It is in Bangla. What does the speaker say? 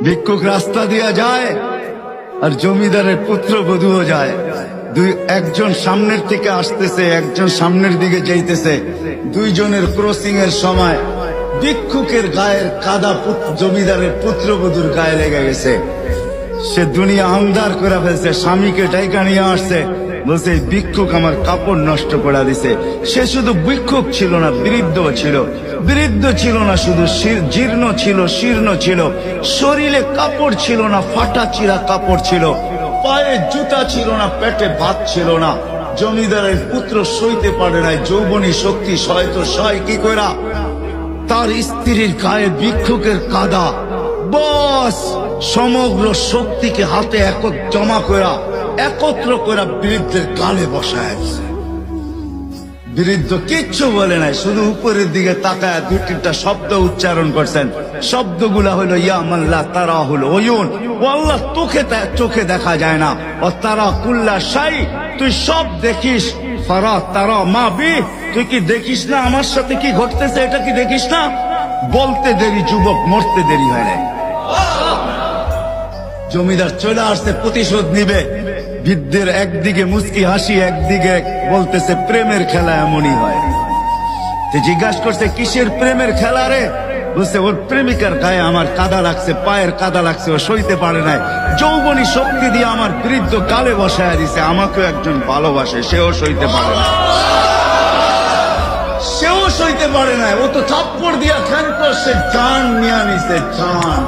ভিক্ষুক রাস্তা দিয়া যায় আর জমিদারের পুত্রবধূও যায়। একজন সামনের থেকে আসতেছে, একজন সামনের দিকে যাইতেছে। দুইজনের ক্রসিং এর সময় ভিক্ষুকের গায়ের কাদা জমিদারের পুত্রবধূর গায়ে লেগে গেছে। সে দুনিয়া আন্ধার করে ফেলছে, স্বামীকে ডাইকা নিয়ে আসছে, বলছে এই ভিক্ষুক আমার কাপড় নষ্ট করে দিছে। সে শুধু ভিক্ষুক ছিল না, বৃদ্ধ ছিল। বৃদ্ধ ছিল না শুধু, জীর্ণ ছিল, শীর্ণ ছিল, শরীরে কাপড় ছিল না, ফাটা চিরা কাপড় ছিল, পায়ে জুতা ছিল না, পেটে ভাত ছিল না। জমিদারের পুত্র সইতে পারে নাই, যৌবনী শক্তি সয় তো সয় কি কইরা তার স্ত্রীর গায়ে ভিক্ষুকের কাদা, বস সমগ্র শক্তিকে হাতে জমা করা একত্র করা বৃদ্ধের গালে বসায়। বৃদ্ধ কিচ্ছু বলে নাই, শুধু উপরের দিকে তাকায় দুই তিনটা শব্দ উচ্চারণ করছেন। শব্দগুলা হলো ইয়া মাল্লা তারা হলো ওয়ুন, ও আল্লাহ চোখে দেখা যায় না, ও তারা কুল্লা শাই, তুই সব দেখিস, ফারা তারা মা বি, তুই কি দেখিস না আমার সাথে কি ঘটতেছে, এটা কি দেখিস না? বলতে দেরি যুবক, মরতে দেরি হয় না। জমিদার চলে আসছে, প্রতিশোধ নিবে। বৃদ্ধের একদিকে মুস্কি হাসি, একদিকে বলতেছে প্রেমের খেলা এমনই হয়। জিজ্ঞাসা করছে কিসের প্রেমের খেলা রে? বলছে ওর প্রেমিকার গায়ে আমার কাদা লাগছে, পায়ের কাদা লাগছে, ও সইতে পারে নাই, যৌবনী শক্তি দিয়ে আমার বৃদ্ধ গালে বসায় দিছে। আমাকেও একজন ভালোবাসে, সেও সইতে পারে না, সেও সইতে পারে না। ও তো থাপ্পড় দিয়া খ্যান করছে, জান নিয়ে নিছে, জান।